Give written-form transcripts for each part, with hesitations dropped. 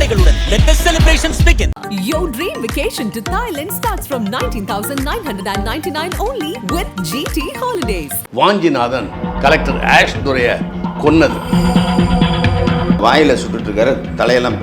சலுகைகளுடன் let the celebrations begin. Your dream vacation to Thailand starts from 19,999 only with GT Holidays. Vanchinathan collector Ashe துரையை கொன்னது. வாயில் சுட்டுட்டு இருக்காரு, தலையெல்லாம்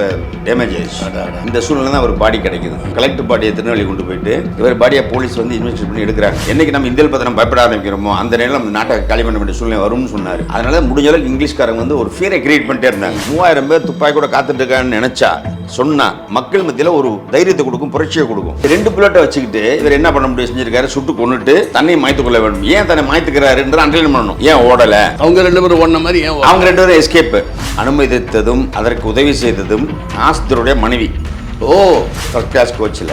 டேமேஜ் ஆயிடுச்சு. இந்த சூழ்நிலை தான் அவர் பாடி கிடைக்குது. கலெக்டர் பாடியை திருநெல்வேலி கொண்டு போயிட்டு இவர் பாடியை போலீஸ் வந்து இன்வெஸ்டிகேட் பண்ணி எடுக்கிறாங்க. என்னைக்கு நம்ம இந்தியாவில் பார்த்து நம்ம பயப்பட ஆரம்பிக்கிறோமோ அந்த நேரம் நம்ம நாட்டை காலி பண்ண வேண்டிய சூழ்நிலை வரும்னு சொன்னார். அதனால முடிஞ்ச அளவுக்கு இங்கிலீஷ்காரங்க வந்து ஒரு ஃபியரை கிரியேட் பண்ணிட்டே இருந்தாங்க. 3000 பேர் துப்பாக்கி கூட காத்துட்டு இருக்கான்னு நினைச்சா சொன்னா மக்கள் மத்தியில் ஒரு தைரியத்தை கொடுக்கும், புரட்சியை கொடுக்கும். 2 புல்லட்டை வச்சுக்கிட்டு இவர் என்ன பண்ண முடியும் செஞ்சிருக்காரு, சுட்டு கொண்டுட்டு தன்னை மாய்த்து கொள்ள வேண்டும். ஏன் தன்னை மாய்த்துக்கிறாரு என்று அண்டர்லைன் பண்ணணும். ஏன் ஓடல, அவங்க 2 பேரும் ஒன்ன மாதிரி ஏன் அவங்க 2 பேரும் எஸ்கேப். அனுமதித்ததும் அதற்கு உதவி செய்ததும் ஆஸ்தருடைய மனைவி. ஃபர்ஸ்ட் கிளாஸ் கோச்சில்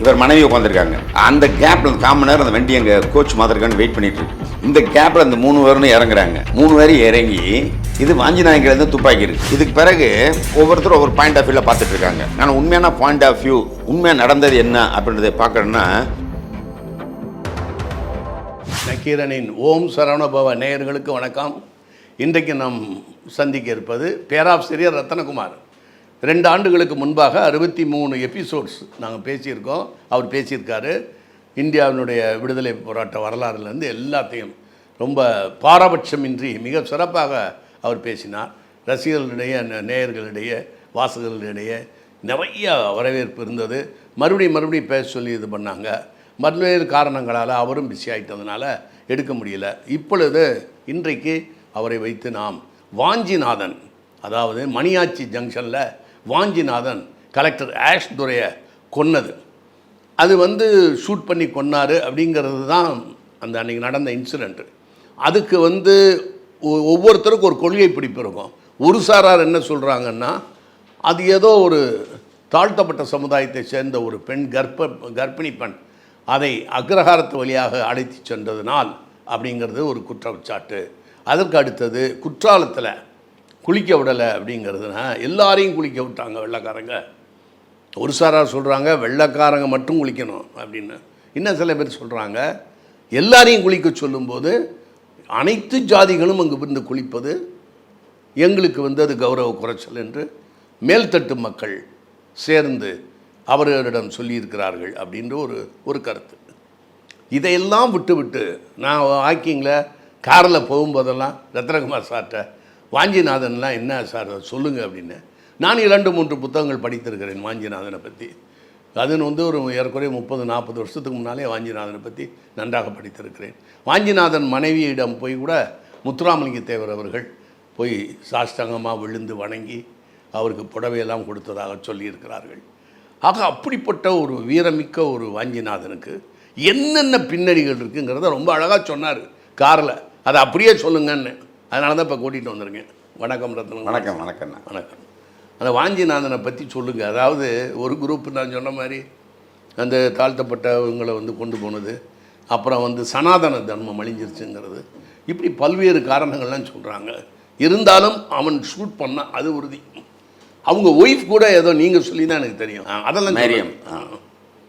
இவர் மனைவி உட்காந்துருக்காங்க. அந்த கேப்ல காமன் நேரம் அந்த வண்டி எங்க கோச் மாதிரிக்கான்னு வெயிட் பண்ணிட்டு இருக்கு. இந்த கேப்ல அந்த 3 பேரும் இறங்குறாங்க. 3 பேரும் இறங்கி இது வாஞ்சிநாயகர் துப்பாக்கி இருக்கு. இதுக்கு பிறகு ஒவ்வொருத்தரும் ஒவ்வொரு பாயிண்ட் ஆஃப் வியூல பார்த்துட்டு இருக்காங்க. ஆனால் உண்மையான பாயிண்ட் ஆஃப் வியூ, உண்மையாக நடந்தது என்ன அப்படின்றத பார்க்கணும்னா, நக்கீரனின் ஓம் சரவணபவ நேயர்களுக்கு வணக்கம். இன்றைக்கு நாம் சந்திக்க இருப்பது பேராசிரியர் ரத்தனகுமார். 2 ஆண்டுகளுக்கு முன்பாக 63 எபிசோட்ஸ் நாங்கள் பேசியிருக்கோம். அவர் பேசியிருக்காரு. இந்தியாவினுடைய விடுதலை போராட்ட வரலாறுலேருந்து எல்லாத்தையும் ரொம்ப பாரபட்சமின்றி மிக சிறப்பாக அவர் பேசினார். ரசிகர்களிடையே, நேயர்களிடையே, வாசகர்களிடையே நிறைய வரவேற்பு இருந்தது. மறுபடியும் பேச சொல்லி இது பண்ணாங்க. பல்வேறு காரணங்களால் அவரும் பிஸி ஆகிட்டதுனால எடுக்க முடியல. இப்பொழுது இன்றைக்கு அவரை வைத்து நாம் வாஞ்சிநாதன், அதாவது மணியாச்சி ஜங்ஷனில் வாஞ்சிநாதன் கலெக்டர் ஆஷ் துரையை கொன்னது, அது வந்து ஷூட் பண்ணி கொன்னார் அப்படிங்கிறது தான் அந்த அன்றைக்கி நடந்த இன்சிடெண்ட்டு. அதுக்கு வந்து ஒவ்வொருத்தருக்கும் ஒரு கொள்கை பிடிப்பு இருக்கும். ஒரு சாரார் என்ன சொல்கிறாங்கன்னா, அது ஏதோ ஒரு தாழ்த்தப்பட்ட சமுதாயத்தை சேர்ந்த ஒரு பெண், கர்ப்பிணி பெண், அதை அக்ரஹாரத்து வழியாக அழைத்து சென்றதுனால் அப்படிங்கிறது ஒரு குற்றச்சாட்டு. அதற்கு அடுத்தது குற்றாலத்தில் குளிக்க விடலை அப்படிங்கிறதுனா எல்லாரையும் குளிக்க விட்டாங்க வெள்ளைக்காரங்க. ஒரு சாரார் சொல்கிறாங்க வெள்ளைக்காரங்க மட்டும் குளிக்கணும் அப்படின்னு. இன்னும் சில பேர் சொல்கிறாங்க எல்லாரையும் குளிக்க சொல்லும்போது அனைத்து ஜாதிகளும் அங்கு இருந்து குளிப்பது எங்களுக்கு வந்து அது கௌரவ குறைச்சல் என்று மேல்தட்டு மக்கள் சேர்ந்து அவர்களிடம் சொல்லியிருக்கிறார்கள் அப்படின்ற ஒரு கருத்து. இதையெல்லாம் விட்டு நான் வாக்கிங்கில் காரில் போகும்போதெல்லாம் ரத்னகுமார் சார்கிட்ட வாஞ்சிநாதன்லாம் என்ன சார் சொல்லுங்கள் அப்படின்னு. நான் 2-3 புத்தகங்கள் படித்திருக்கிறேன் வாஞ்சிநாதனை பற்றி. அதுன்னு வந்து ஒரு ஏறக்குறைய 30-40 வருஷத்துக்கு முன்னாலே வாஞ்சிநாதனை பற்றி நன்றாக படித்திருக்கிறேன். வாஞ்சிநாதன் மனைவியிடம் போய் கூட முத்துராமலிங்க தேவர் அவர்கள் போய் சாஷ்டாங்கமாக விழுந்து வணங்கி அவருக்கு புடவையெல்லாம் கொடுத்ததாக சொல்லியிருக்கிறார்கள். ஆக அப்படிப்பட்ட ஒரு வீரமிக்க ஒரு வாஞ்சிநாதனுக்கு என்னென்ன பின்னணிகள் இருக்குங்கிறத ரொம்ப அழகாக சொன்னார் காரில். அதை அப்படியே சொல்லுங்கன்னு, அதனால தான் இப்போ கூட்டிகிட்டு வந்துருங்க. வணக்கம் ரத்னம். வணக்கம். வணக்கம். அந்த வாஞ்சிநாதனை பற்றி சொல்லுங்கள். அதாவது ஒரு குரூப் நான் சொன்ன மாதிரி அந்த தாழ்த்தப்பட்டவங்களை வந்து கொண்டு போனது, அப்புறம் வந்து சனாதன தர்மம் அழிஞ்சிருச்சுங்கிறது, இப்படி பல்வேறு காரணங்கள்லாம் சொல்கிறாங்க. இருந்தாலும் அவன் ஷூட் பண்ணால் அது உறுதி. அவங்க ஒய்ஃப் கூட ஏதோ நீங்கள் சொல்லி தான் எனக்கு தெரியும். அதெல்லாம் மேரியம்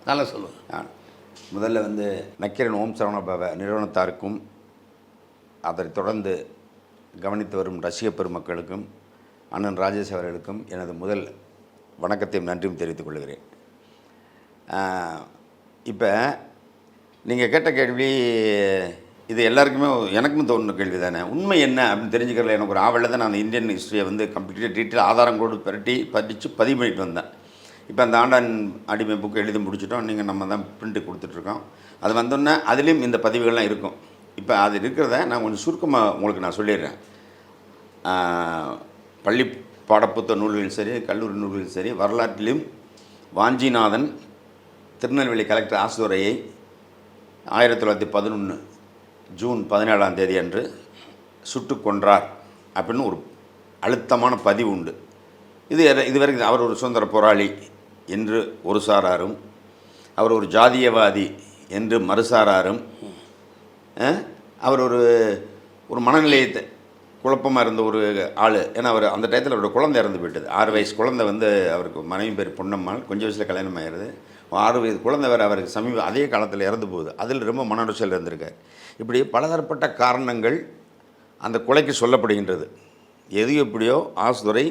நல்லா சொல்லுங்கள். முதல்ல வந்து நக்கீரன் ஓம் சரவணபவ நிறுவனத்தாருக்கும் அதை தொடர்ந்து கவனித்து வரும் ரசிக பெருமக்களுக்கும் அண்ணன் ராஜேஷ் அவர்களுக்கும் எனது முதல் வணக்கத்தையும் நன்றியும் தெரிவித்துக் கொள்கிறேன். இப்போ நீங்கள் கேட்ட கேள்வி இது எல்லாருக்குமே எனக்குமே தோணுன கேள்வி தானே. உண்மை என்ன அப்படின்னு தெரிஞ்சுக்கிறதுல எனக்கு ஒரு ஆவலில் தான் நான் இந்தியன் ஹிஸ்ட்ரியை வந்து கம்ப்ளீட்டாக டீட்டெயில் ஆதாரங்களோடு படித்து பதிவு பண்ணிட்டு வந்தேன். இப்போ அந்த ஆண்டான் அடிமை புக்கு எழுதி முடிச்சிட்டோம். நீங்கள் நம்ம தான் பிரிண்ட்டு கொடுத்துட்ருக்கோம். அது வந்தோன்னே அதுலேயும் இந்த பதிவுகள்லாம் இருக்கும். இப்போ அது இருக்கிறத நான் கொஞ்சம் சுருக்கமாக உங்களுக்கு நான் சொல்லிடுறேன். பள்ளி பாடப்புத்த நூல்களில் சரி, கல்லூரி நூல்களில் சரி, வரலாற்றிலும் வாஞ்சிநாதன் திருநெல்வேலி கலெக்டர் ஆசுதுரையை 1911 ஜூன் 17ஆம் தேதி அன்று சுட்டு கொன்றார் அப்படின்னு ஒரு அழுத்தமான பதிவு உண்டு. இதுவரைக்கும் அவர் ஒரு சுதந்திர போராளி என்று ஒரு சாராரும், அவர் ஒரு ஜாதியவாதி என்று மறுசாராரும், அவர் ஒரு மனநிலையத்தை குழப்பமாக இருந்த ஒரு ஆள். ஏன்னா அவர் அந்த டயத்தில் அவரோட குழந்தை இறந்து போயிட்டது. 6 வயசு குழந்தை வந்து அவருக்கு மனைவி பேர் பொன்னம்மாள். கொஞ்சம் வயசில் கல்யாணம் ஆகிடுது. 6 வயது குழந்தை வேறு அவருக்கு அதே காலத்தில் இறந்து போகுது. அதில் ரொம்ப மன உளைச்சல் இருந்திருக்கார். இப்படி பலதரப்பட்ட காரணங்கள் அந்த கொலைக்கு சொல்லப்படுகின்றது. எது எப்படியோ ஆசுதுரை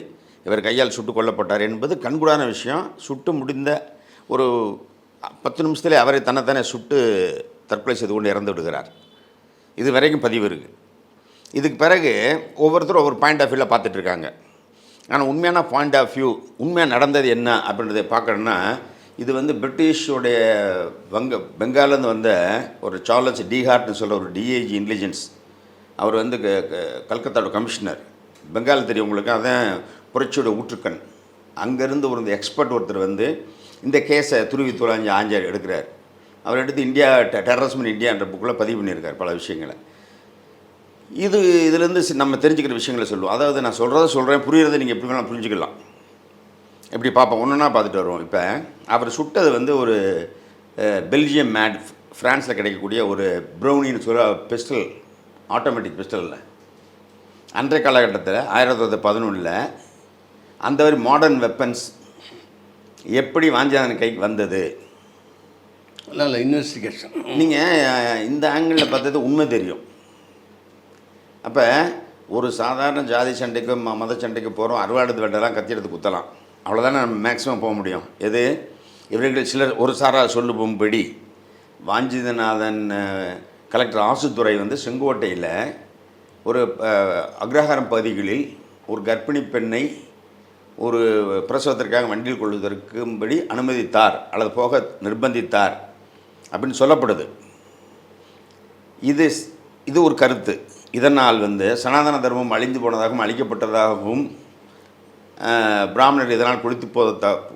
இவர் கையால் சுட்டு கொல்லப்பட்டார் என்பது கண்கூடான விஷயம். சுட்டு முடிந்த ஒரு 10 நிமிஷத்திலே அவரை தன்னைத்தானே சுட்டு தற்கொலை செய்து கொண்டு இறந்து விடுகிறார். இது வரைக்கும் பதிவு இருக்குது. இதுக்கு பிறகு ஒவ்வொருத்தரும் ஒவ்வொரு பாயிண்ட் ஆஃப் வியூவில் பார்த்துட்ருக்காங்க. ஆனால் உண்மையான பாயிண்ட் ஆஃப் வியூ, உண்மையாக நடந்தது என்ன அப்படின்றத பார்க்கணுன்னா, இது வந்து பிரிட்டிஷோடைய பெங்காலேருந்து வந்த ஒரு சார்லஸ் டிஹார்ட்னு சொல்கிற ஒரு டிஐஜி இன்டெலிஜென்ஸ். அவர் வந்து கல்கத்தாவோட கமிஷனர். பெங்கால் தெரியும் உங்களுக்கு, அதான் புரட்சியோட ஊற்றுக்கண். அங்கேருந்து ஒரு எக்ஸ்பர்ட் ஒருத்தர் வந்து இந்த கேஸை துருவி துளாஞ்சி ஆஞ்சார் எடுக்கிறார். அவர் எடுத்து இந்தியா டெரரிசம் இன் இந்தியான்ற புக்கில் பதிவு பண்ணியிருக்கார் பல விஷயங்களை. இதுலேருந்து நம்ம தெரிஞ்சுக்கிற விஷயங்களை சொல்லுவோம். அதாவது நான் சொல்கிறேன், புரியுறதை நீங்கள் எப்படி வேணால் புரிஞ்சுக்கலாம். எப்படி பார்ப்போம், ஒன்றுனா பார்த்துட்டு வருவோம். இப்போ அவர் சுட்டது வந்து ஒரு பெல்ஜியம் மேட், ஃப்ரான்ஸில் கிடைக்கக்கூடிய ஒரு ப்ரௌனின்னு சொல்கிற பிஸ்டல், ஆட்டோமேட்டிக் பிஸ்டலில். அன்றைய காலகட்டத்தில் 1911 அந்த மாதிரி மாடர்ன் வெப்பன்ஸ் எப்படி வாஞ்சிநாதன் கைக்கு வந்தது, நல்ல இன்வெஸ்டிகேஷன். நீங்கள் இந்த ஆங்கிளில் பார்த்தது உண்மை தெரியும். அப்போ ஒரு சாதாரண ஜாதி சண்டைக்கு மத சண்டைக்கு போகிறோம், அறுவாடு வெட்டலாம், கத்தி எடுத்து குத்தலாம், அவ்வளோதானே நம்ம மேக்ஸிமம் போக முடியும். எது இவர்கள் சிலர் ஒரு சாரா சொல்லும்போம்படி வாஞ்சிநாதன் கலெக்டர் ஆசுத்துறை வந்து செங்கோட்டையில் ஒரு அக்ரஹாரம் பகுதிகளில் ஒரு கர்ப்பிணி பெண்ணை ஒரு பிரசவத்திற்காக வண்டியில் கொள்வதற்கும்படி அனுமதித்தார் அல்லது போக நிர்பந்தித்தார் அப்படின்னு சொல்லப்படுது. இது ஒரு கருத்து. இதனால் வந்து சனாதன தர்மம் அழிந்து போனதாகவும் அழிக்கப்பட்டதாகவும் பிராமணர் இதனால்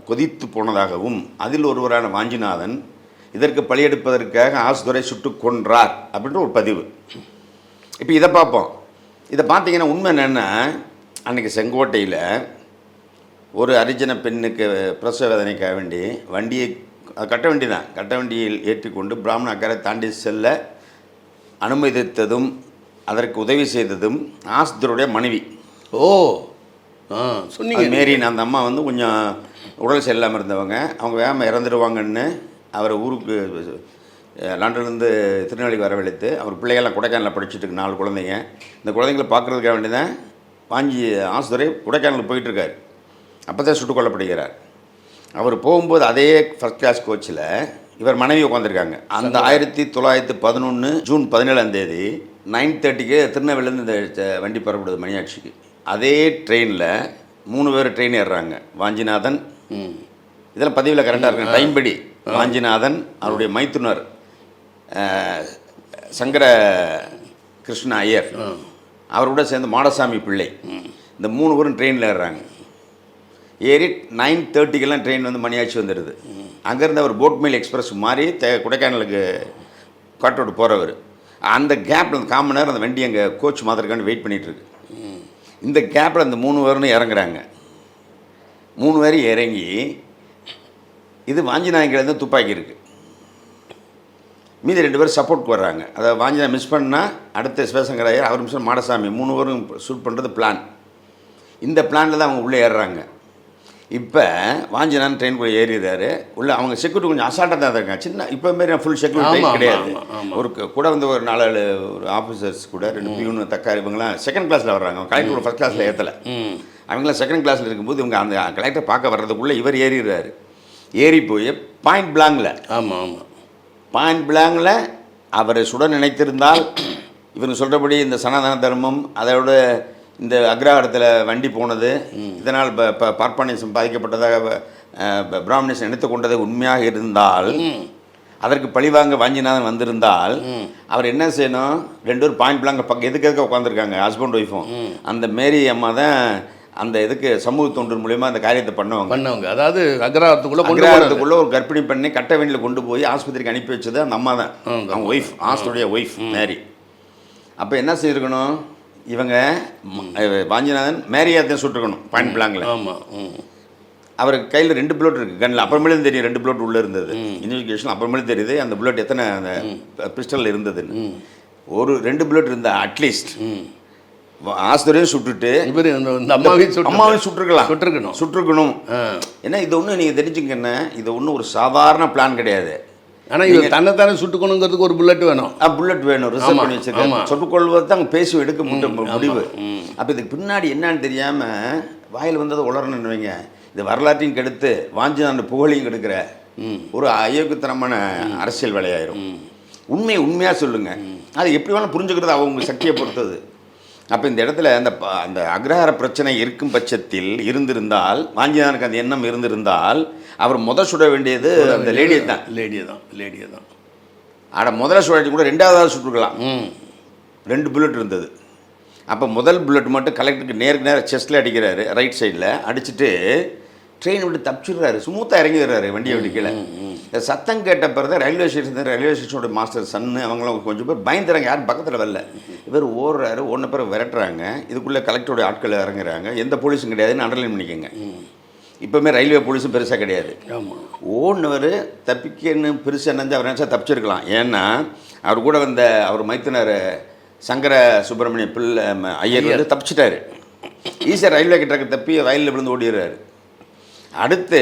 கொதித்து போனதாகவும் அதில் ஒருவரான வாஞ்சிநாதன் இதற்கு பலியெடுப்பதற்காக ஆசுதுரை சுட்டு கொன்றார் அப்படின்ற ஒரு பதிவு. இப்போ இதை பார்ப்போம். இதை பார்த்தீங்கன்னா உண்மை என்னென்னா, அன்றைக்கி செங்கோட்டையில் ஒரு அரிஜன பெண்ணுக்கு பிரசவ வேதனைக்காக வேண்டி வண்டியை கட்ட வண்டியில் ஏற்றிக்கொண்டு பிராமண அக்கறை தாண்டி செல்ல அனுமதித்ததும் அதற்கு உதவி செய்ததும் ஆஸ்தருடைய மனைவி. சொன்னீங்க மேரின் அந்த அம்மா வந்து கொஞ்சம் உடல் சரியில்லாமல் இருந்தவங்க. அவங்க வேகமாக இறந்துடுவாங்கன்னு அவர் ஊருக்கு லண்டன்லேருந்து திருநெல்வேலிக்கு வரவழைத்து அவர் பிள்ளைகள்லாம் கொடைக்கானலில் படிச்சுட்டு 4 குழந்தைங்க. இந்த குழந்தைங்களை பார்க்குறதுக்காக வேண்டி தான் ஆசுதுரை கொடைக்கானலுக்கு போயிட்டுருக்கார். அப்போ தான் சுட்டுக் கொல்லப்படுகிறார். அவர் போகும்போது அதே ஃபஸ்ட் கிளாஸ் கோச்சில் இவர் மனைவி உட்காந்துருக்காங்க. அந்த 1911 ஜூன் 17 9:30 திருநெல்வேலியிலேருந்து இந்த வண்டி புறப்படுது மணியாட்சிக்கு. அதே ட்ரெயினில் 3 பேர் ட்ரெயின் ஏறுறாங்க. வாஞ்சிநாதன், இதெல்லாம் பதிவில் கரெக்டாக இருக்காங்க டைம் படி. வாஞ்சிநாதன், அவருடைய மைத்துனர் சங்கர கிருஷ்ண ஐயர், அவரோட சேர்ந்து மாடசாமி பிள்ளை, இந்த 3 பேரும் ட்ரெயினில் ஏறுறாங்க. ஏறி 9:30 ட்ரெயின் வந்து மணியாட்சி வந்துடுது. அங்கேருந்து அவர் போட்மெயில் எக்ஸ்பிரஸ் மாதிரி கொடைக்கானலுக்கு காட்டோடு போகிறவர். அந்த கேப்பில் அந்த 1/4 மணி நேரம் அந்த வண்டி அங்கே கோச் மாத்திரக்காண்டு வெயிட் பண்ணிகிட்ருக்கு. இந்த கேப்பில் அந்த 3 பேரும் இறங்குறாங்க. 3 பேரும் இறங்கி இது வாஞ்சிநாயகிலேருந்து துப்பாக்கி இருக்குது, மீதி 2 பேர் சப்போர்ட் வர்றாங்க. அதை வாஞ்சிநாயகன் மிஸ் பண்ணால் அடுத்த சிவசங்கர் ஐயர், அவர் மிஸ் மாடசாமி, 3 பேரும் ஷூட் பண்ணுறது பிளான். இந்த பிளானில் தான் அவங்க உள்ளே ஏறுறாங்க. இப்போ வாஞ்சிநாதன் ட்ரெயினுக்குள்ளே ஏறிடுறாரு. உள்ள அவங்க செக்யூரிட்டி கொஞ்சம் அசால்ட்டாக தான் இருக்காங்க. சின்ன இப்போ மாரி ஃபுல் செக்யூரிட்டி கிடையாது. ஒரு கூட வந்து ஒரு 4 ஒரு ஆஃபீஸர்ஸ் கூட 2 பியூனு தக்கார் இவங்களாம் செகண்ட் கிளாஸில் வர்றாங்க. கலெக்டர் ஃபஸ்ட் கிளாஸில் ஏற்றலை. அவங்களாம் செகண்ட் கிளாஸில் இருக்கும்போது இவங்க அந்த கலெக்டரை பார்க்க வர்றதுக்குள்ளே இவர் ஏறிடுறாரு. ஏறி போய் பாயிண்ட் பிளாங்கில் அவரை சுட நினைத்திருந்தால் இவங்க சொல்கிறபடி இந்த சனாதன தர்மம் அதோட இந்த அக்ரஹாரத்தில் வண்டி போனது, இதனால் பார்ப்பனிசம் பாதிக்கப்பட்டதாக பிராமணிசம் நினைத்து கொண்டது உண்மையாக இருந்தால், அதற்கு பழிவாங்க வாஞ்சிநாதன் வந்திருந்தால் அவர் என்ன செய்யணும்? 2 பேர் பாயிண்ட் பிளாங்க எதுக்கு உட்காந்துருக்காங்க, ஹஸ்பண்ட் ஒய்ஃபும். அந்த மேரி அம்மா தான் அந்த இதுக்கு சமூக தொண்டு மூலியமாக அந்த காரியத்தை பண்ணவங்க. அதாவது அக்ரஹாரத்துக்குள்ளே ஒரு கர்ப்பிணி பெண்ணை கட்ட வண்டியில் கொண்டு போய் ஆஸ்பத்திரிக்கு அனுப்பி வச்சது அந்த அம்மா தான், அவங்க ஒய்ஃப், ஆஸ்துடைய ஒய்ஃப் மேரி. அப்போ என்ன செய்திருக்கணும்? இவங்க வாஞ்சிநாதன் மேரியாத்தையும் சுட்டுருக்கணும் பாயிண்ட் பிளாங்கில். அவருக்கு கையில் 2 புல்லட் இருக்குது கண்ணில். அப்புறமேலும் தெரியும் 2 புல்லட் உள்ளே இருந்தது. இன்வெஸ்டிகேஷன் அப்புறமேலும் தெரியுது அந்த புல்லட் எத்தனை அந்த பிஸ்டலில் இருந்ததுன்னு. ஒரு 2 புல்லட் இருந்தால் அட்லீஸ்ட் ஆஸ்துரையும் சுட்டுட்டு இவர் அம்மாவையும் சுட்டுருக்கணும். ஏன்னா இது ஒன்று நீங்கள் தெரிஞ்சுக்கண்ணே, இது ஒன்றும் ஒரு சாதாரண பிளான் கிடையாது. ஆனால் இது தன்னைத்தானே சுட்டுக்கணுங்கிறதுக்கு ஒரு புல்லட் வேணும். புல்லட் வேணும், ரிசர்வ் பண்ணி வச்சுருக்காங்க. சுட்டுக்கொள்வது தான் பேசி எடுக்க முடிவு. அப்போ இதுக்கு பின்னாடி என்னன்னு தெரியாமல் வாயில் வந்ததை உளரணுன்னு வைங்க, இது வரலாற்றையும் கெடுத்து வாஞ்சிநாதன் புகழையும் கெடுக்கிற ஒரு அயோக்கியத்தனமான அரசியல் வேலையாயிரும். உண்மையாக சொல்லுங்கள். அது எப்படி வேணாலும் புரிஞ்சுக்கிறது அவங்க சக்தியை பொறுத்தது. அப்போ இந்த இடத்துல அந்த அக்ரஹார பிரச்சனை இருக்கும் பட்சத்தில் இருந்திருந்தால், வாஞ்சிநாதனுக்கு அந்த எண்ணம் இருந்திருந்தால், அவர் சுட வேண்டியது அந்த லேடியை தான். முதல்ல சுழற்சி கூட ரெண்டாவதாக சுட்டுருக்கலாம். 2 புல்லட் இருந்தது. அப்போ முதல் புல்லட் மட்டும் கலெக்டருக்கு நேருக்கு செஸ்ட்டில் அடிக்கிறாரு, ரைட் சைடில் அடிச்சுட்டு ட்ரெயின் விட்டு தப்பிச்சுடுறாரு. ஸ்மூத்தாக இறங்கிடுறாரு வண்டியை விட்டு கீழே. சத்தம் கேட்ட பிறகு தான் ரயில்வே ஸ்டேஷனோட மாஸ்டர் சன்னு அவங்களும் கொஞ்சம் பேர் பயந்துறாங்க, யாரும் பக்கத்தில் வரல. இவர் ஓடுறாரு, ஓடின பிறகு விரட்டுறாங்க. இதுக்குள்ளே கலெக்டரோட ஆட்கள் இறங்குறாங்க. எந்த போலீஸும் கிடையாதுன்னு அண்டர்லைன் பண்ணிக்கோங்க. இப்போவுமே ரயில்வே போலீஸும் பெருசாக கிடையாது. ஓடினவர் தப்பிக்கன்னு பெருசாக நினைஞ்சு அவர் நினச்சா தப்பிச்சிருக்கலாம். ஏன்னா அவர் கூட வந்த அவர் மைத்தினர் சங்கர சுப்பிரமணிய பிள்ளை ஐயர் வந்து தப்பிச்சிட்டாரு. ஈஸியாக ரயில்வே கிட்ட தப்பி வயலில் விழுந்து ஓடிடுறாரு. அடுத்து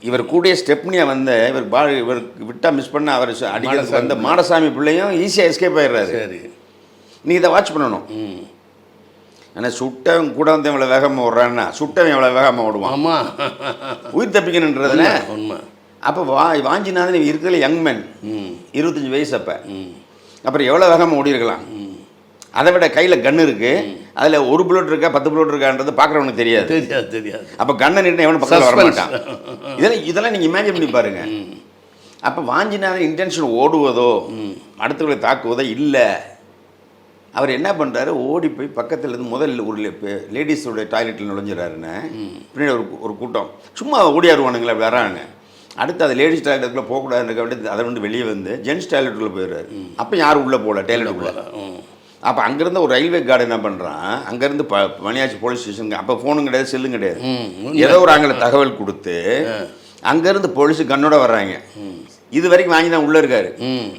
இவர் கூடிய ஸ்டெப்னியை வந்து இவருக்கு விட்டால் மிஸ் பண்ண அவர் அடிக்கிறதுக்கு வந்த மாடசாமி பிள்ளையும் ஈஸியாக எஸ்கேப் ஆகிடுறாரு. சரி, நீங்கள் இதை வாட்ச் பண்ணணும். ஆனால் சுட்டவன் கூட வந்து இவ்வளோ வேகமாக ஓடுறான்னா சுட்டவன் எவ்வளோ வேகமாக ஓடுவான். ஆமாம், உயிர் தப்பிக்கணுன்றதுல உண்மை. அப்போ வாஞ்சிநாதன் இருக்கிறதுல யங் மேன், 25 வயசு. அப்புறம் எவ்வளோ வேகமாக ஓடி இருக்கலாம். அதை விட கையில் கன்று இருக்குது, அதில் 1 புல்லட் இருக்கா 10 புல்லட் இருக்கான்றது பார்க்குறவனுக்கு தெரியாது. அப்போ கண்ணை நின்று எவனும் பக்கத்தில் வர மாட்டான். இதெல்லாம் நீங்கள் இமேஜின் பண்ணி பாருங்க. அப்போ வாஞ்சிநாதன் இன்டென்ஷன் ஓடுவதோ அடுத்தவர்களை தாக்குவதோ இல்லை. அவர் என்ன பண்ணுறாரு, ஓடி போய் பக்கத்தில் இருந்து முதல்ல ஒரு லேடிஸோட டாய்லெட்டில் நுழைஞ்சிடறாருன்னு. பின்னாடி ஒரு கூட்டம் சும்மா ஓடியாருவானுங்களே வராங்க. அடுத்து அது லேடிஸ் டாய்லெட்டுக்குள்ளே போகக்கூடாதுன்னு வேண்டி அதை வந்து வெளியே வந்து ஜென்ஸ் டாய்லெட்டுக்குள்ளே போயிடுறாரு. அப்போ யாரும் உள்ளே போகல டாய்லெட்டுக்குள்ளே. அப்போ அங்கேருந்து ஒரு ரயில்வே கார்டு என்ன பண்ணுறான், அங்கேருந்து மணியாச்சி போலீஸ் ஸ்டேஷனுக்கு அப்போ ஃபோனும் கிடையாது, செல்லும் கிடையாது. ஏதோ ஒரு ஆங்கில தகவல் கொடுத்து அங்கேருந்து போலீஸு கண்ணோட வர்றாங்க. இது வரைக்கும் வாஞ்சிநாதன் உள்ளே இருக்காரு.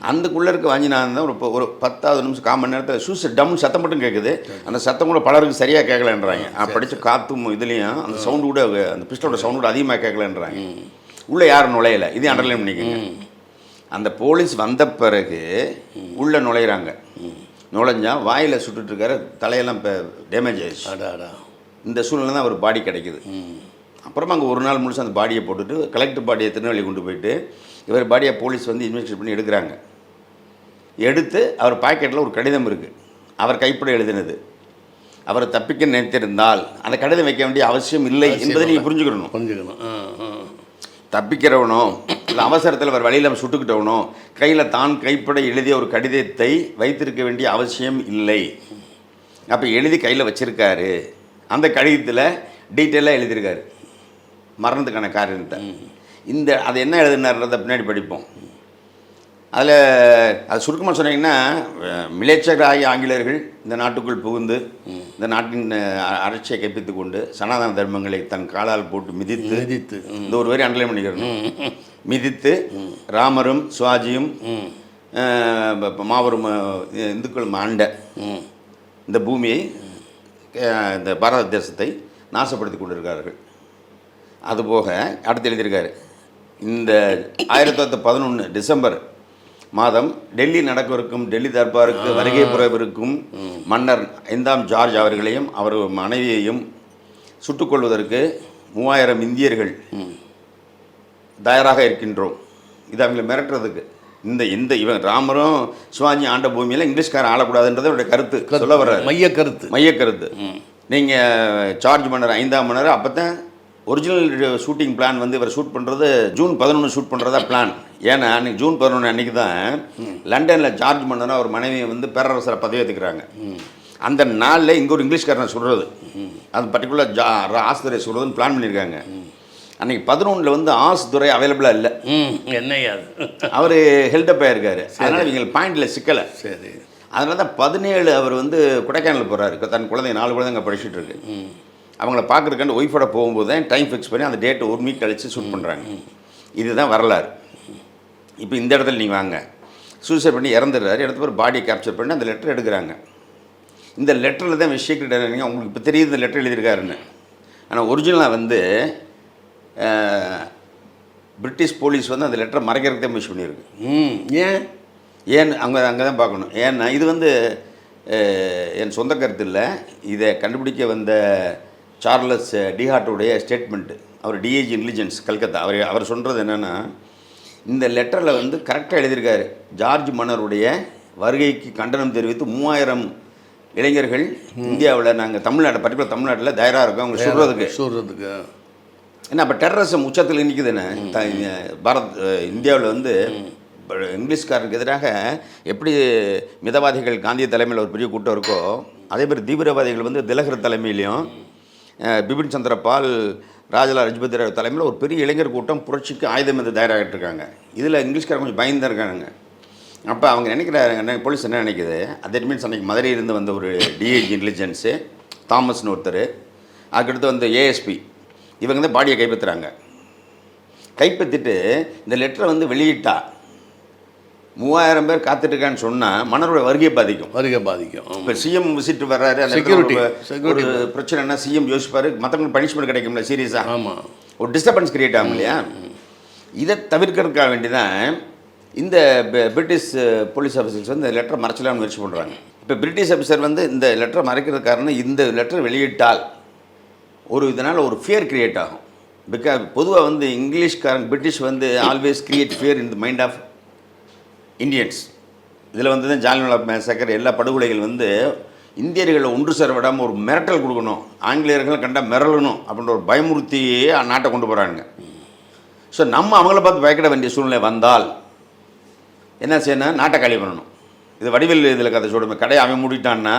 அந்தக்குள்ளே இருக்க வாஞ்சிநாதன் தான் ஒரு 10வது நிமிஷம் 1/4 மணி நேரத்தில் ஷூஸ் டம்னு சத்தம் மட்டும் கேட்குது. அந்த சத்தம் கூட பலருக்கு சரியாக கேட்கலன்றாங்க. படித்த காற்றும் இதுலேயும் அந்த சவுண்டு கூட அந்த பிஸ்டலோட சவுண்டு கூட அதிகமாக கேட்கலன்றாங்க. உள்ளே யாரும் நுழையலை. இதே அண்டர்லைன் பண்ணிக்கோங்க. அந்த போலீஸ் வந்த பிறகு உள்ளே நுழையிறாங்க. நுழைஞ்சா வாயில் சுட்டுட்ருக்காரு, தலையெல்லாம் இப்போ டேமேஜ் ஆகிடுச்சு. இந்த சூழ்நிலை தான் அவர் பாடி கிடைக்குது. அப்புறமா அங்கே ஒரு நாள் முழுசு அந்த பாடியை போட்டுட்டு கலெக்டர் பாடியை திருநெல்வேலி கொண்டு போயிட்டு இவர் பாடியை போலீஸ் வந்து இன்வெஸ்டிகேட் பண்ணி எடுக்கிறாங்க. எடுத்து அவர் பாக்கெட்டில் ஒரு கடிதம் இருக்குது, அவர் கைப்பட எழுதினது. அவரை தப்பிக்க நினைத்திருந்தால் அந்த கடிதம் வைக்க வேண்டிய அவசியம் இல்லை என்பதை நீங்கள் புரிஞ்சுக்கணும். தப்பிக்கிறவனோ இல்லை அவசரத்தில் அவர் வழியில் சுட்டுக்கிட்டவனோ கையில் தான் கைப்பட எழுதிய ஒரு கடிதத்தை வைத்திருக்க வேண்டிய அவசியம் இல்லை. அப்போ எழுதி கையில் வச்சுருக்காரு. அந்த கடிதத்தில் டீட்டெயிலாக எழுதியிருக்காரு மரணத்துக்கான காரணத்தை. அது என்ன எழுதினார்ன்றதை பின்னாடி படிப்போம். அதில் அது சுருக்கமாக சொன்னீங்கன்னா, மிலேச்சராகிய ஆங்கிலேயர்கள் இந்த நாட்டுக்குள் புகுந்து இந்த நாட்டின் அரசியை கைப்பித்து கொண்டு சனாதன தர்மங்களை தன் காலால் போட்டு மிதித்து இந்த ஒரு வரி அண்டர்லைன் பண்ணிக்கிறணும். மிதித்து ராமரும் சிவாஜியும் மாபெரும் இந்துக்களும் ஆண்ட இந்த பூமியை, இந்த பாரத தேசத்தை நாசப்படுத்தி கொண்டிருக்கிறார்கள். அதுபோக அடுத்து எழுதியிருக்காரு, இந்த 1911 டிசம்பர் மாதம் டெல்லி நடக்கவிருக்கும் டெல்லி தர்பாருக்கு வருகை புறவிருக்கும் மன்னர் 5ஆம் ஜார்ஜ் அவர்களையும் அவர் மனைவியையும் சுட்டுக்கொள்வதற்கு 3000 இந்தியர்கள் தயாராக இருக்கின்றோம். இது அவங்களை மிரட்டுறதுக்கு. இந்த இவன் ராமரும் சிவாஜி ஆண்ட பூமியில் இங்கிலீஷ்காரன் ஆளக்கூடாதுன்றது அவருடைய கருத்து சொல்ல வர்றாரு. மையக்கருத்து. நீங்கள் சார்ஜ் மன்னர் 5ஆம் மன்னர் அப்போ தான் ஒரிஜினல் ஷூட்டிங் பிளான் வந்து இவர் ஷூட் பண்ணுறது ஜூன் 11 ஷூட் பண்ணுறதா பிளான். ஏன்னா அன்றைக்கி ஜூன் 11 அன்றைக்கி தான் லண்டனில் ஜார்ஜ் மன்னரும் அவர் மனைவியை வந்து பேரரசரை பதவி ஏற்றுக்கிறாங்க. அந்த நாளில் இங்கே ஒரு இங்கிலீஷ்காரனை சொல்கிறது, அது பர்டிகுலர் ஆஸ்துரை சொல்கிறதுன்னு பிளான் பண்ணியிருக்காங்க. அன்றைக்கி 11 வந்து ஆஸ்துரை அவைலபிளாக இல்லை. என்னையா அவர் ஹெல்டப் ஆகிருக்காரு. அதனால் இவங்களுக்கு பாயிண்டில் சிக்கலை. சரி, அதனால தான் 17 அவர் வந்து கொடைக்கானல் போகிறாரு. தன் குழந்தைங்க 4 குழந்தைங்க படிச்சுட்டு இருக்கு. அவங்கள பார்க்குறதுக்காண்டு ஒய்ஃபோட போகும்போது தான் டைம் ஃபிக்ஸ் பண்ணி அந்த டேட்டு 1 வீக் கழித்து ஷூட் பண்ணுறாங்க. இதுதான் வரலாறு. இப்போ இந்த இடத்துல நீங்கள் வாங்க, சூசைட் பண்ணி இறந்துடுறாரு. இடத்து பேர் பாடியை கேப்சர் பண்ணி அந்த லெட்டர் எடுக்கிறாங்க. இந்த லெட்டரில் தான் விஷயம் நீங்கள் உங்களுக்கு இப்போ தெரியுது இந்த லெட்டர் எழுதியிருக்காருன்னு. ஆனால் ஒரிஜினலாக வந்து பிரிட்டிஷ் போலீஸ் வந்து அந்த லெட்டரை மறைக்கிறதுக்கு தான் மிஸ் பண்ணியிருக்கு. ஏன் அங்கே தான் பார்க்கணும். ஏன்னா இது வந்து என் சொந்த கருத்து இல்லை, இதை கண்டுபிடிக்க வந்த சார்லஸ் டிஹார்ட்டுடைய ஸ்டேட்மெண்ட்டு, அவர் டிஐஜி இன்டெலிஜென்ஸ் கல்கத்தா. அவர் சொல்கிறது என்னென்னா, இந்த லெட்டரில் வந்து கரெக்டாக எழுதியிருக்காரு. ஜார்ஜ் மன்னருடைய வருகைக்கு கண்டனம் தெரிவித்து 3000 இளைஞர்கள் இந்தியாவில் நாங்கள் தமிழ்நாடு பர்டிகுலர் தமிழ்நாட்டில் தயாராக இருக்கோம் அவங்க சொல்கிறதுக்கு. ஏன்னா அப்போ டெரரிசம் உச்சத்தில் நிற்குதுன்னு இந்தியாவில் வந்து இங்கிலீஷ்காரருக்கு எதிராக எப்படி மிதவாதிகள் காந்திய தலைமையில் ஒரு பெரிய கூட்டம் இருக்கோ, அதே மாதிரி தீவிரவாதிகள் வந்து திலகர் தலைமையிலையும் பிபின் சந்திரபால், ராஜலா லஜபதி ராவ் தலைமையில் ஒரு பெரிய இளைஞர் கூட்டம் புரட்சிக்கு ஆயுதம் வந்து தயாராகிட்டு இருக்காங்க. இதில் இங்கிலீஷ்காரங்க கொஞ்சம் பயந்து இருக்காங்க. அப்போ அவங்க நினைக்கிறாங்க, போலீஸ் என்ன நினைக்குது, தட் மீன்ஸ் அன்றைக்கி மதுரையிலிருந்து வந்த ஒரு டிஐஜி இன்டெலிஜென்ஸு தாமஸ்னு ஒருத்தர், அதுக்கடுத்து வந்து ஏஎஸ்பி, இவங்க வந்து பாடியை கைப்பற்றுறாங்க. கைப்பற்றிட்டு இந்த லெட்டரை வந்து வெளியிட்டா 3000 பேர் காத்துட்ருக்கான்னு சொன்னால் மன்னரோட வருகை பாதிக்கும். இப்போ சிஎம் விசிட் வர்றாரு, அந்த ஒரு பிரச்சனைனா சிஎம் யோசிப்பார், மற்றவங்களுக்கு பனிஷ்மெண்ட் கிடைக்கும்ல சீரியஸாக. ஆமாம், ஒரு டிஸ்டர்பன்ஸ் கிரியேட் ஆகும் இல்லையா? இதை தவிர்க்கிறதுக்காக வேண்டி தான் இந்த பிரிட்டிஷ் போலீஸ் ஆஃபீஸர்ஸ் வந்து இந்த லெட்டரை மறைச்சலாம்னு முயற்சி பண்ணுறாங்க. இப்போ பிரிட்டிஷ் ஆஃபீஸர் வந்து இந்த லெட்டரை மறைக்கிறது காரணம், இந்த லெட்டரை வெளியிட்டால் இதனால் ஒரு ஃபியர் கிரியேட் ஆகும். பிகாஸ் பொதுவாக வந்து இங்கிலீஷ்காரங்க பிரிட்டிஷ் வந்து always create fear in the mind of Indians. இதில் வந்து தான் ஜாலியன்வாலா மேசக்கர் எல்லா படுகொலைகள் வந்து இந்தியர்களை ஒன்று சேர விடாமல் ஒரு மிரட்டல் கொடுக்கணும், ஆங்கிலேயர்கள் கண்டா மிரளணும் அப்படின்ற ஒரு பயமுறுத்தியே நாட்டை கொண்டு போகிறாங்க. ஸோ நம்ம அவங்கள பார்த்து பயக்கிட வேண்டிய சூழ்நிலை வந்தால் என்ன செய்யணும், நாட்டை காலி பண்ணணும். இது வடிவேல் இதில் கதை சொல்லுமே, கடையை அவன் மூடிட்டான்னா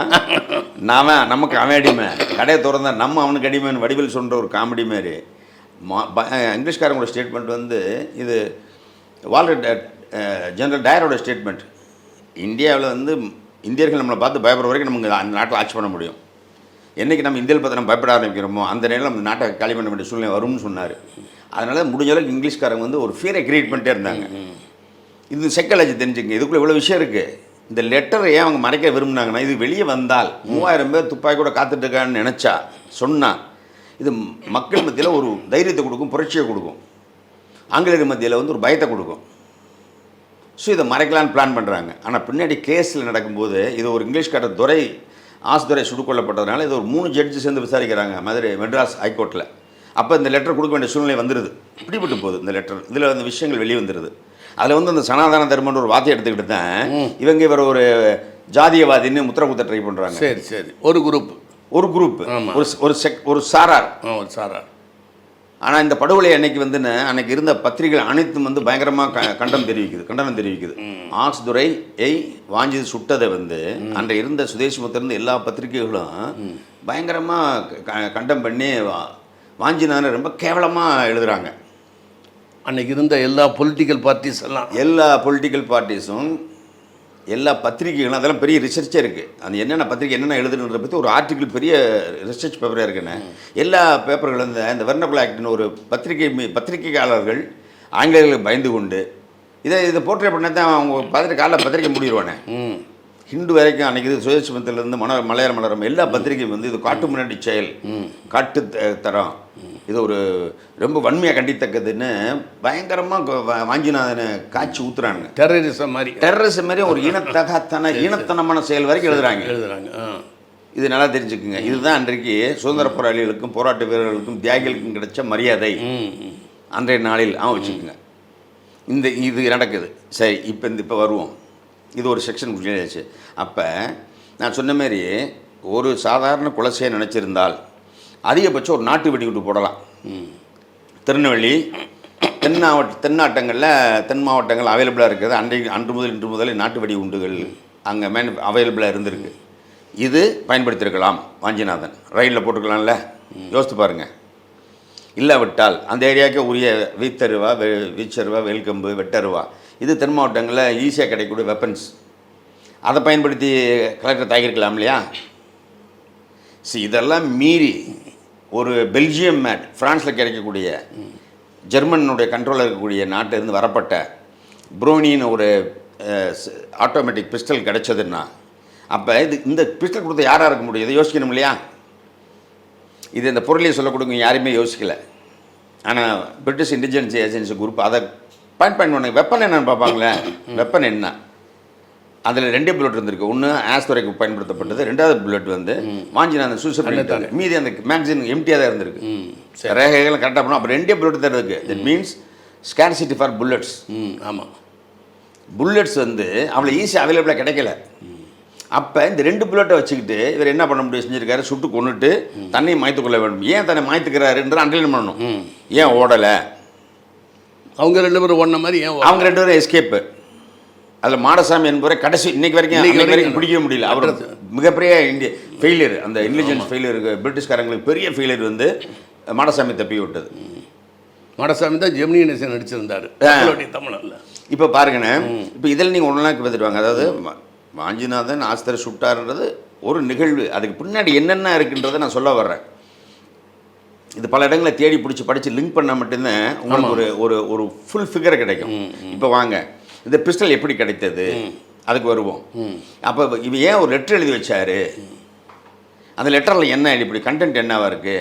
நமக்கு அவன் அடிமை, கடையை திறந்தா நம்ம அவனுக்கு அடிமைன்னு வடிவேல் சொல்கிற ஒரு காமெடி மாதிரி. இங்கிலீஷ்காரங்களோட ஸ்டேட்மெண்ட் வந்து இது வால்டர் ஜெனரல் டயரோட ஸ்டேட்மெண்ட். இந்தியாவில் வந்து இந்தியர்கள் நம்மளை பார்த்து பயப்படுற வரைக்கும் நமக்கு அந்த நாட்டில் ஆட்சி பண்ண முடியும். என்றைக்கு நம்ம இந்தியாவில் பார்த்து நம்ம பயப்பட ஆரம்பிக்கிறோமோ அந்த நேரம் நம்ம நாட்டை காலி பண்ண வேண்டிய சூழ்நிலை வரும்னு சொன்னார். அதனால் முடிஞ்ச அளவுக்கு இங்கிலீஷ்காரங்க வந்து ஒரு ஃபியரை கிரியேட் பண்ணிட்டே இருந்தாங்க. இது சைக்காலஜி தெரிஞ்சுங்க, இதுக்குள்ளே இவ்வளோ விஷயம் இருக்குது. இந்த லெட்டரை ஏன் அவங்க மறைக்க விரும்புனாங்கன்னா, இது வெளியே வந்தால் 3000 பேர் துப்பாக்கி கூட காத்துட்ருக்கான்னு நினச்சா சொன்னால் இது மக்கள் மத்தியில் ஒரு தைரியத்தை கொடுக்கும், புரட்சியை கொடுக்கும், ஆங்கிலேயர் மத்தியில் வந்து ஒரு பயத்தை கொடுக்கும். ஸோ இதை மறைக்கலான்னு பிளான் பண்ணுறாங்க. ஆனால் பின்னாடி கேஸில் நடக்கும்போது இது ஒரு இங்கிலீஷ்கார ஆஸ்துரை சுடுக்கொல்லப்பட்டதுனால இது ஒரு 3 ஜட்ஜு சேர்ந்து விசாரிக்கிறாங்க மதுரை மெட்ராஸ் ஹைகோர்ட்டில். அப்போ இந்த லெட்டர் கொடுக்க வேண்டிய சூழ்நிலை வந்துடுது, இப்படிப்பட்டு போகுது இந்த லெட்டர். இதில் அந்த விஷயங்கள் வெளியே வந்துடுது. அதில் வந்து அந்த சனாதன தர்மன்ற ஒரு வார்த்தையை எடுத்துக்கிட்டு தான் இவர் ஒரு ஜாதியவாதின்னு முத்திர குத்த ட்ரை பண்ணுறாங்க. சரி, ஒரு குரூப் ஒரு சாரார். ஆனால் இந்த படுகொலை அன்னைக்கு வந்து அன்னைக்கு இருந்த பத்திரிகைகள் அனைத்தும் வந்து பயங்கரமாக கண்டனம் தெரிவிக்குது. ஆஸ்துரையை வாஞ்சி சுட்டதை வந்து அன்றைய இருந்த சுதேசிமுத்திலிருந்து எல்லா பத்திரிகைகளும் பயங்கரமாக கண்டம் பண்ணி வாஞ்சினான ரொம்ப கேவலமாக எழுதுகிறாங்க. அன்னைக்கு இருந்த எல்லா பொலிட்டிக்கல் பார்ட்டிஸும் எல்லா பத்திரிகைகளும் அதெல்லாம் பெரிய ரிசர்ச்சே இருக்குது. அந்த என்னென்ன பத்திரிகை என்னென்ன எழுதுன்றதை பற்றி ஒரு ஆர்டிக்கிள் பெரிய ரிசர்ச் பேப்பராக இருக்குன்னு எல்லா பேப்பர்களும் இந்த வெர்னகுலா ஆக்ட்னு ஒரு பத்திரிகையாளர்கள் ஆங்கிலேயர்களுக்கு பயந்து கொண்டு இதை போர்ட்ரே பண்ண தான் அவங்க பார்த்துட்டு காலைல பத்திரிக்கை முடிடுவானே. ஹிந்து வரைக்கும் அன்றைக்கி இது சுயேட்சமத்திலேருந்து மலையாள மலரம் எல்லா பத்திரிகையும் வந்து இது காட்டு முன்னாடி செயல், காட்டு தரம், இது ஒரு ரொம்ப வன்மையாக கண்டித்தக்கதுன்னு பயங்கரமாக வாஞ்சிநாதனை காய்ச்சி ஊற்றுறாங்க. டெரரிசம் மாதிரி ஒரு ஈனத்தனமான செயல் வரைக்கும் எழுதுறாங்க. இது நல்லா தெரிஞ்சுக்குங்க. இதுதான் அன்றைக்கு சுதந்திர போராளிகளுக்கும் போராட்ட வீரர்களுக்கும் தியாகிகளுக்கும் கிடைச்ச மரியாதை அன்றைய நாளில் வச்சுக்கோங்க. இது நடக்குது. சரி, இப்போ வருவோம். இது ஒரு செக்ஷன் முடிஞ்சாச்சு. அப்போ நான் சொன்ன மாதிரி ஒரு சாதாரண குலசையை நினச்சிருந்தால் அதிகபட்சம் ஒரு நாட்டு வெடிகுண்டு போடலாம். திருநெல்வேலி தென் மாவட்டங்கள் அவைலபிளாக இருக்குது. இன்று முதல் நாட்டு வெடி குண்டுகள் அங்கே அவைலபிளாக இருந்திருக்கு. இது பயன்படுத்தியிருக்கலாம் வாஞ்சிநாதன். ரயிலில் போட்டுக்கலாம்ல, யோசித்து பாருங்கள். இல்லாவிட்டால் அந்த ஏரியாவுக்கு உரிய வீச்சருவா, வேல்கம்பு, வெட்டருவா, இது தென் மாவட்டங்களில் ஈஸியாக கிடைக்கக்கூடிய வெப்பன்ஸ். அதை பயன்படுத்தி கலெக்டர் தாக்கியிருக்கலாம் இல்லையா? இதெல்லாம் மீறி ஒரு பெல்ஜியம் மேட், ஃப்ரான்ஸில் கிடைக்கக்கூடிய ஜெர்மனுடைய கண்ட்ரோலில் இருக்கக்கூடிய நாட்டிலிருந்து வரப்பட்ட ப்ரோனின்னு ஒரு ஆட்டோமேட்டிக் பிஸ்டல் கிடைச்சதுன்னா அப்போ இந்த பிஸ்டல் கொடுத்த யாராக இருக்க முடியும்? இதை யோசிக்கணும் இல்லையா? இது இந்த பொருளையை சொல்ல கொடுங்க யாருமே யோசிக்கலை. ஆனால் பிரிட்டிஷ் இன்டெலிஜென்ஸ் ஏஜென்சி குரூப் அதை பாயிண்ட் பண்ண வெப்பன் என்னன்னு பார்ப்பாங்களே. வெப்பன் என்ன அதில் 2 புல்லட் இருந்திருக்கு. ஒன்று ஆஸ்துரைக்கு பயன்படுத்தப்பட்டது, 2வது புல்லட் வந்து வாஞ்சிநாதன் சூசைட் பண்ணிட்டாங்க. மீதி அந்த மேக்சின் எம்டியாக தான் இருந்திருக்கு. ரேகைகள் கரெக்டாக பண்ணோம். அப்போ 2 புல்லட் தான் இருக்குது. That means scarcity for bullets. ஆமாம், புல்லட்ஸ் வந்து அவ்வளோ ஈஸியாக அவைலபிளாக கிடைக்கல. அப்போ இந்த 2 புல்லட்டை வச்சுக்கிட்டு இவர் என்ன பண்ண முடியும் செஞ்சுருக்காரு, சுட்டு கொண்டுட்டு தன்னையும் மாய்த்துக்கொள்ள வேண்டும். ஏன் தன்னை மாய்த்துக்கிறாருன்ற அண்டர்லைன் பண்ணணும். ஏன் ஓடலை, அவங்க 2 பேரும் ஓடின மாதிரி ஏன் அவங்க 2 பேரும் எஸ்கேப்பு. அதில் மாடசாமி என்பவரை கடைசி இன்னைக்கு வரைக்கும் பிடிக்கவே முடியல. அவர் மிகப்பெரிய ஃபெயிலியர், அந்த இன்டெலிஜென்ஸ் ஃபெயிலியருக்கு பிரிட்டிஷ்காரங்களுக்கு பெரிய ஃபெயிலியர் வந்து மாடசாமி தப்பி விட்டது. மாடசாமி தான் ஜெமினி கணேசன் நடிச்சிருந்தார் தமிழில். இப்போ பாருங்கண்ணே, இப்போ இதில் நீங்கள் ஒன்றுலாம் பார்த்துடுவாங்க. அதாவது வாஞ்சிநாதன் ஆஸ்தரை சுட்டாருன்றது ஒரு நிகழ்வு, அதுக்கு பின்னாடி என்னென்ன இருக்குன்றதை நான் சொல்ல வர்றேன். இது பல இடங்களில் தேடி பிடிச்சி படித்து லிங்க் பண்ணால் மட்டும்தான் உங்களுக்கு ஒரு ஒரு ஒரு ஃபுல் ஃபிகர் கிடைக்கும். இப்போ வாங்க, இந்த பிஸ்டல் எப்படி கிடைத்தது அதுக்கு வருவோம். அப்போ இவன் ஏன் ஒரு லெட்டர் எழுதி வச்சாரு, அந்த லெட்டரில் என்ன இப்படி கண்டென்ட் என்னவா இருக்குது,